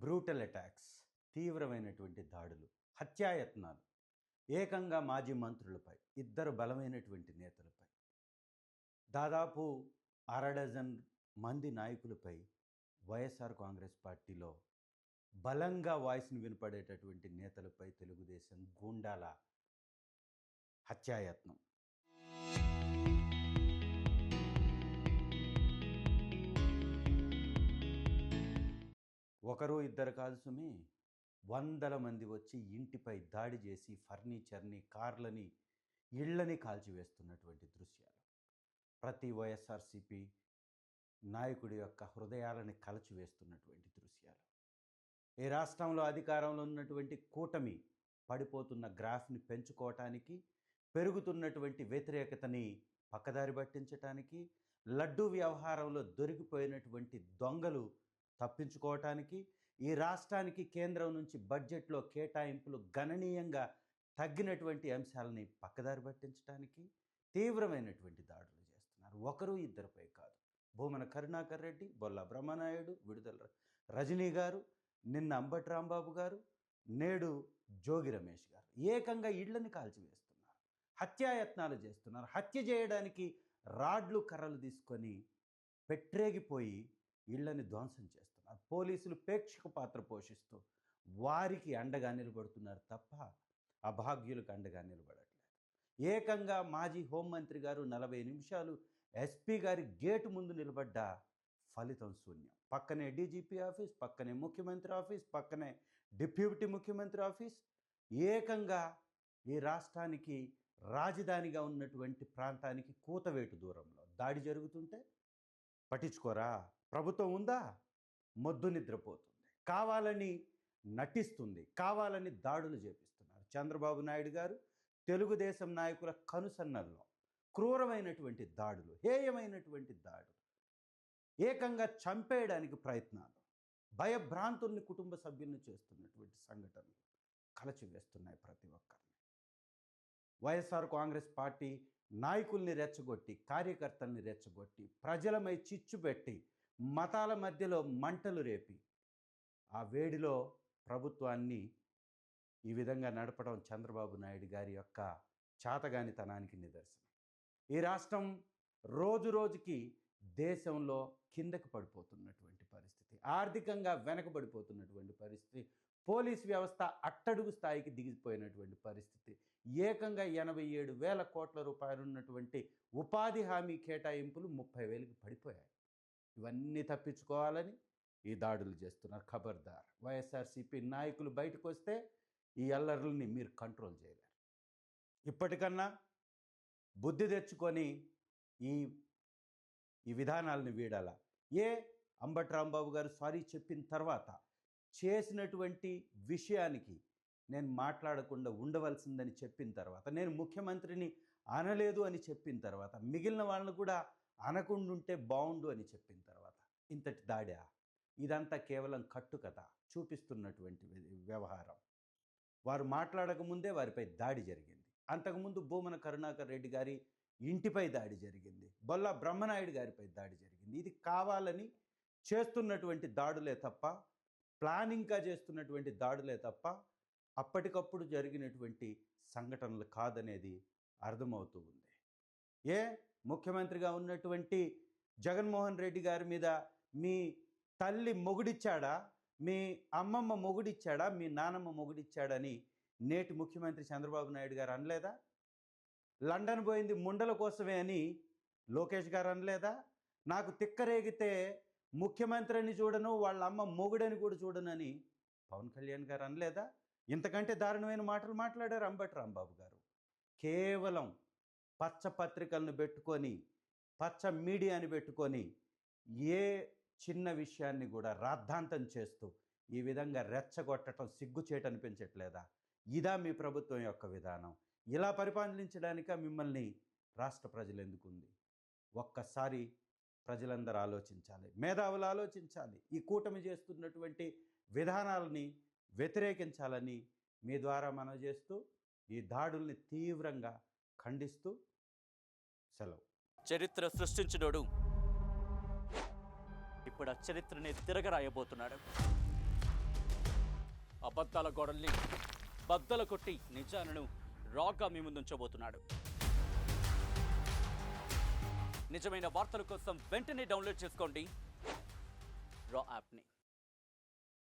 Brutal attacks, తీవ్రమైనటువంటి దాడులు, హత్యాయత్నాలు, ఏకంగా మాజీ మంత్రులపై, ఇద్దరు బలమైనటువంటి నేతలపై, దాదాపు అరడజన్ మంది నాయకులపై వైఎస్ఆర్ కాంగ్రెస్ పార్టీలో బలంగా వాయిస్ని వినపడేటటువంటి నేతలపై తెలుగుదేశం గూండాల హత్యాయత్నం. ఒకరు ఇద్దరు కాదు సుమి, వందల మంది వచ్చి ఇంటిపై దాడి చేసి ఫర్నిచర్ని, కార్లని, ఇళ్ళని కాల్చివేస్తున్నటువంటి దృశ్యాలు ప్రతి వైఎస్ఆర్సీపీ నాయకుడి యొక్క హృదయాలని కలచివేస్తున్నటువంటి దృశ్యాలు. ఈ రాష్ట్రంలో అధికారంలో ఉన్నటువంటి కూటమి పడిపోతున్న గ్రాఫ్ని పెంచుకోవటానికి, పెరుగుతున్నటువంటి వ్యతిరేకతని పక్కదారి పట్టించటానికి, లడ్డూ వ్యవహారంలో దొరికిపోయినటువంటి దొంగలు తప్పించుకోవటానికి, ఈ రాష్ట్రానికి కేంద్రం నుంచి బడ్జెట్లో కేటాయింపులు గణనీయంగా తగ్గినటువంటి అంశాలని పక్కదారి పట్టించడానికి తీవ్రమైనటువంటి దాడులు చేస్తున్నారు. ఒకరు ఇద్దరిపై కాదు. భూమన కరుణాకర్ రెడ్డి, బొల్లా బ్రహ్మనాయుడు, విడుదల రజనీ గారు, నిన్న అంబటి రాంబాబు గారు, నేడు జోగి రమేష్ గారు ఏకంగా ఇళ్లని కాల్చివేస్తున్నారు, హత్యాయత్నాలు చేస్తున్నారు. హత్య చేయడానికి రాడ్లు, కర్రలు తీసుకొని పెట్టరేగిపోయి ఇళ్లని ధ్వంసం చేస్తున్నారు. పోలీసులు ప్రేక్షక పాత్ర పోషిస్తూ వారికి అండగా నిలబడుతున్నారు తప్ప అభాగ్యులకు అండగా నిలబడట్లేదు. ఏకంగా మాజీ హోంమంత్రి గారు 40 నిమిషాలు ఎస్పీ గారి గేటు ముందు నిలబడ్డ ఫలితం శూన్యం. పక్కనే డీజీపీ ఆఫీస్, పక్కనే ముఖ్యమంత్రి ఆఫీస్, పక్కనే డిప్యూటీ ముఖ్యమంత్రి ఆఫీస్. ఏకంగా ఈ రాష్ట్రానికి రాజధానిగా ఉన్నటువంటి ప్రాంతానికి కూతవేటు దూరంలో దాడి జరుగుతుంటే పట్టించుకోరా? ప్రభుత్వం ఉందా? మొద్దు నిద్రపోతుంది, కావాలని నటిస్తుంది, కావాలని దాడులు చేపిస్తున్నారు. చంద్రబాబు నాయుడు గారు తెలుగుదేశం నాయకుల కనుసన్నల్లో క్రూరమైనటువంటి దాడులు, హేయమైనటువంటి దాడులు, ఏకంగా చంపేయడానికి ప్రయత్నాలు, భయభ్రాంతుల్ని కుటుంబ సభ్యులను చేస్తున్నటువంటి సంఘటనలు కలచివేస్తున్నాయి ప్రతి ఒక్కరిని. వైఎస్ఆర్ కాంగ్రెస్ పార్టీ నాయకుల్ని రెచ్చగొట్టి, కార్యకర్తల్ని రెచ్చగొట్టి, ప్రజలమై చిచ్చు పెట్టి, మతాల మధ్యలో మంటలు రేపి, ఆ వేడిలో ప్రభుత్వాన్ని ఈ విధంగా నడపడం చంద్రబాబు నాయుడు గారి యొక్క చాతగానితనానికి నిదర్శనం. ఈ రాష్ట్రం రోజు రోజుకి దేశంలో కిందకు పడిపోతున్నటువంటి పరిస్థితి, ఆర్థికంగా వెనకబడిపోతున్నటువంటి పరిస్థితి, పోలీస్ వ్యవస్థ అట్టడుగు స్థాయికి దిగిపోయినటువంటి పరిస్థితి, ఏకంగా 87,000 కోట్ల రూపాయలు ఉన్నటువంటి ఉపాధి హామీ కేటాయింపులు 30,000కి పడిపోయాయి. ఇవన్నీ తప్పించుకోవాలని ఈ దాడులు చేస్తున్నారు. ఖబర్దార్, వైఎస్ఆర్సీపీ నాయకులు బయటకు వస్తే ఈ అల్లర్లని మీరు కంట్రోల్ చేయలేరు. ఇప్పటికన్నా బుద్ధి తెచ్చుకొని ఈ విధానాలను వీడాల. అంబటి రాంబాబు గారు సారీ చెప్పిన తర్వాత, చేసినటువంటి విషయానికి నేను మాట్లాడకుండా ఉండవలసిందని చెప్పిన తర్వాత, నేను ముఖ్యమంత్రిని అనలేదు అని చెప్పిన తర్వాత, మిగిలిన వాళ్ళను కూడా అనకుండా ఉంటే బాగుండు అని చెప్పిన తర్వాత ఇంతటి దాడా? ఇదంతా కేవలం కట్టుకథ చూపిస్తున్నటువంటి వ్యవహారం. వారు మాట్లాడకముందే వారిపై దాడి జరిగింది. అంతకుముందు భూమన కరుణాకర్ రెడ్డి గారి ఇంటిపై దాడి జరిగింది, బొల్లా బ్రహ్మనాయుడు గారిపై దాడి జరిగింది. ఇది కావాలని చేస్తున్నటువంటి దాడులే తప్ప, ప్లానింగ్గా చేస్తున్నటువంటి దాడులే తప్ప అప్పటికప్పుడు జరిగినటువంటి సంఘటనలు కాదనేది అర్థమవుతూ ఉంది. ముఖ్యమంత్రిగా ఉన్నటువంటి జగన్మోహన్ రెడ్డి గారి మీద మీ తల్లి మొగుడిచ్చాడా, మీ అమ్మమ్మ మొగుడిచ్చాడా, మీ నానమ్మ మొగుడిచ్చాడని నేటి ముఖ్యమంత్రి చంద్రబాబు నాయుడు గారు అనలేదా? లండన్ పోయింది ముండల కోసమే అని లోకేష్ గారు అనలేదా? నాకు తిక్కరేగితే ముఖ్యమంత్రిని చూడను, వాళ్ళ అమ్మ మొగుడని కూడా చూడనని పవన్ కళ్యాణ్ గారు అనలేదా? ఇంతకంటే దారుణమైన మాటలు మాట్లాడారు అంబటి రాంబాబు గారు. కేవలం పచ్చ పత్రికలను పెట్టుకొని, పచ్చ మీడియాని పెట్టుకొని ఏ చిన్న విషయాన్ని కూడా రాద్ధాంతం చేస్తూ ఈ విధంగా రెచ్చగొట్టడం సిగ్గుచేటు అనిపించట్లేదా? ఇదా మీ ప్రభుత్వం యొక్క విధానం? ఇలా పరిపాలించడానిక మిమ్మల్ని రాష్ట్ర ప్రజలు ఎందుకుంది? ఒక్కసారి ప్రజలందరూ ఆలోచించాలి, మేధావులు ఆలోచించాలి. ఈ కూటమి చేస్తున్నటువంటి విధానాలని వ్యతిరేకించాలని మీ ద్వారా మనవి చేస్తూ, ఈ దాడుల్ని తీవ్రంగా ఖండిస్తూ సెలవు. చరిత్ర సృష్టించినోడు ఇప్పుడు ఆ చరిత్రని తిరగరాయబోతున్నాడు. అబద్ధాల గోడల్ని బద్దలు కొట్టి నిజాలను రాగా మీ ముందుంచబోతున్నాడు. నిజమైన వార్తల కోసం వెంటనే డౌన్లోడ్ చేసుకోండి రా యాప్ని.